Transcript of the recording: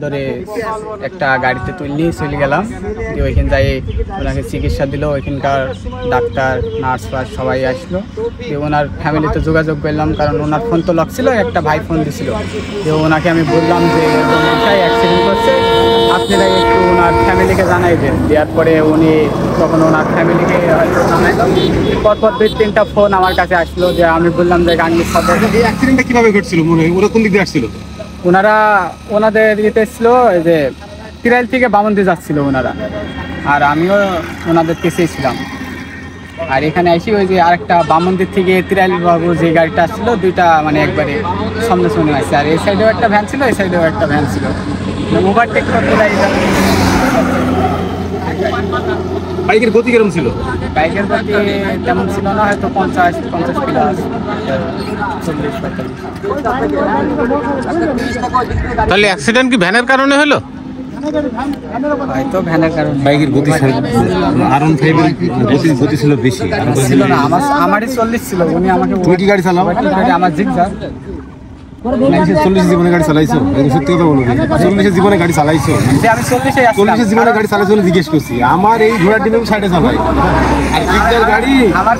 ধরে একটা গাড়িতে তুললি চলে গেলাম। দিয়ে ওইখানে যাই ওনাকে চিকিৎসা দিল, ওইখানকার ডাক্তার নার্স ফার্স সবাই আসলো। দিয়ে ওনার ফ্যামিলিতে যোগাযোগ করলাম, কারণ ওনার ফোন তো লক ছিল, একটা ভাই ফোন দিছিল। দিয়ে ওনাকে আমি বললাম যে এরকম অ্যাক্সিডেন্ট করছে, আপনারা একটু ওনার ফ্যামিলিকে জানাই দেন। দেওয়ার পরে উনি তখন ওনার ফ্যামিলিকে হয়তো জানাইলাম। পরপর 2-3টা ফোন আমার কাছে আসলো। যে আমি বললাম যে গাঙ্গীর সদর। এই অ্যাক্সিডেন্টটা কিভাবে ঘটছিল মনে হয়, ওরা কোন দিক দিয়ে আসছিল? ওনাদের ইয়েতে এসছিল, এই যে তিরাইল থেকে বামন্দি যাচ্ছিল ওনারা, আর আমিও ওনাদের পেছেই ছিলাম। আর এখানে আসি ওই যে আরেকটা বামন্দির থেকে তিরাইল বাবু যে গাড়িটা আসছিল, দুইটা মানে একবারে সামনে সামনে আসছে। আর এই সাইডেও একটা ভ্যান ছিল, এই সাইডেও একটা ভ্যান ছিল। ওভারটেক করতে বাইকের গতি কিরকম ছিল? বাইকের গতি তেমন ছিল না, হয়তো 50 প্লাস, 40-45। তাহলে অ্যাক্সিডেন্ট কি ভ্যানের কারণে হলো? হয়তো ভ্যানের কারণে। বাইকের গতি গতি ছিল বেশি ছিল না, আমারই 40 ছিল। উনি আমাকে, তুমি কি গাড়ি চালাও? আমার জিগজাগ। 40 জীবনে গাড়ি চালাইছো? সত্যি কথা বলো, 40 জীবনে গাড়ি চালাইছো? আমি 40 জীবনে গাড়ি চালাইছো জিজ্ঞেস করছি। আমার এই ঘোড়ার ডিমে সাইডে চালাই, আর গাড়ি আমার